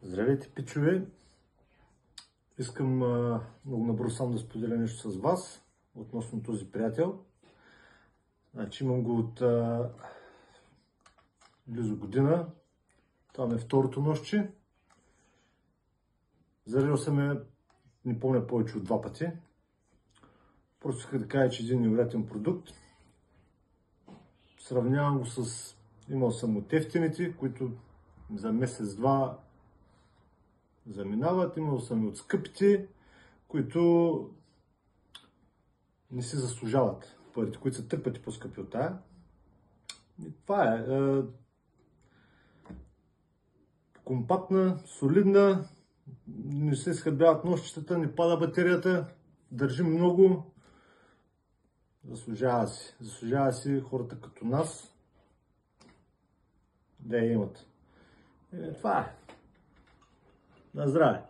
Здравейте, пичове! Искам много набързо само да споделя нещо с вас относно този приятел. Значи имам го от близо година. Това ми е второто нощче. Зарежал съм я, не помня, повече от 2 пъти. Просто исках да кажа, че един невероятен продукт. Сравнявам го с... Имал съм от ефтините, които за месец-два заминават. Имал съм и от скъпите, които не си заслужават парите, които са 3 пъти по-скъпи от тая. И това е. Компактна, солидна, не се изхабяват нощчетата, не пада батерията, държи много. Заслужава си. Заслужава си хората като нас да я имат. Това е. На здраве!